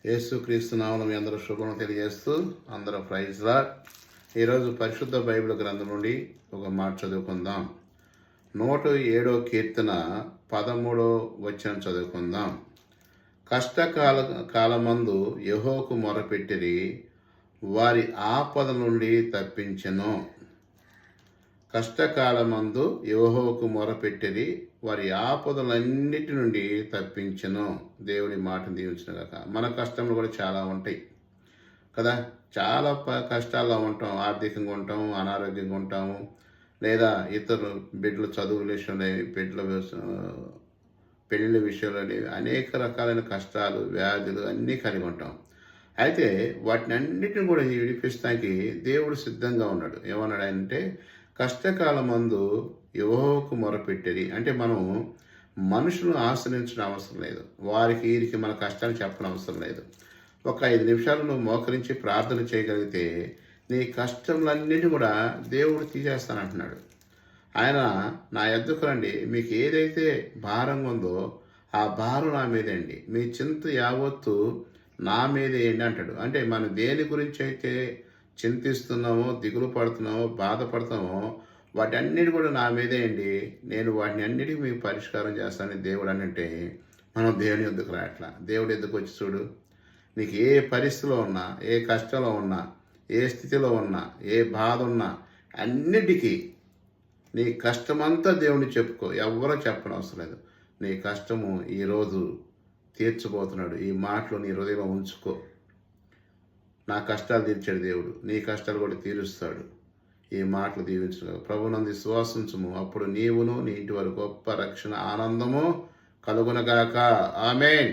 యేసుక్రీస్తు నామమున మీ అందరూ శుభములు తెలియజేస్తూ అందరూ ప్రైజ్ లార్డ్. ఈరోజు పరిశుద్ధ బైబిల్ గ్రంథం నుండి ఒక మాట చదువుకుందాం. 107 కీర్తన 13 వచనం చదువుకుందాం. కాలమందు యెహోవాకు మొరపెట్టిరి, వారి ఆపద నుండి తప్పించెను. కష్టకాలమందు యెహోవాకు మొరపెట్టిరి, వారి ఆపదలన్నిటి నుండి తప్పించెను. దేవుడి మాటను దీవించుగాక. మన కష్టంలో కూడా చాలా ఉంటాయి కదా. చాలా కష్టాల్లో ఉంటాం. ఆర్థికంగా ఉంటాము, అనారోగ్యంగా ఉంటాము, లేదా ఇతరు బిడ్డల చదువుల విషయంలో, బిడ్డల పెళ్ళిళ్ళ విషయంలో అనేక రకాలైన కష్టాలు, వ్యాధులు అన్నీ కలిగి ఉంటాం. అయితే వాటిని అన్నిటిని కూడా విడిపిస్తానికి దేవుడు సిద్ధంగా ఉన్నాడు. ఏమన్నాడు అంటే, కష్టకాలమందు యెహోవాకు మొరపెట్టిరి. అంటే మనం మనుషులను ఆశ్రయించడం అవసరం లేదు. వారికి వీరికి మన కష్టాన్ని చెప్పడం అవసరం లేదు. ఒక 5 నిమిషాలు నువ్వు మోకరించి ప్రార్థన చేయగలిగితే నీ కష్టములన్నిటి కూడా దేవుడు తీసేస్తానంటున్నాడు. ఆయన నా యొద్దకు రండి, మీకు ఏదైతే భారంగా ఉందో ఆ భారం నా మీదేయండి, మీ చింత యావత్తు నా మీద వేయండి అంటాడు. అంటే మనం దేని గురించి అయితే చింతిస్తున్నామో, దిగులు పడుతున్నామో, బాధపడుతున్నామో వాటన్నిటి కూడా నా మీదేయండి, నేను వాటిని అన్నిటికీ మీకు పరిష్కారం చేస్తానని దేవుడు అనంటే మనం దేవుని యొద్దకు రావట్లా. దేవుడి యొద్దకు వచ్చి చూడు, నీకు ఏ పరిస్థితిలో ఉన్నా, ఏ కష్టంలో ఉన్నా, ఏ స్థితిలో ఉన్నా, ఏ బాధ ఉన్నా అన్నిటికీ నీ కష్టమంతా దేవుని చెప్పుకో. ఎవరో చెప్పనవసరం లేదు. నీ కష్టము ఈరోజు తీర్చబోతున్నాడు. ఈ మాటలు నీ హృదయంలో ఉంచుకో. నా కష్టాలు తీర్చాడు దేవుడు, నీ కష్టాలు కూడా తీరుస్తాడు. ఈ మాటలు దీవించు. ప్రభునందు విశ్వాసించుము, అప్పుడు నీవును నీ ఇంటి వారు గొప్ప రక్షణ ఆనందము కలుగునగాక. ఆమేన్.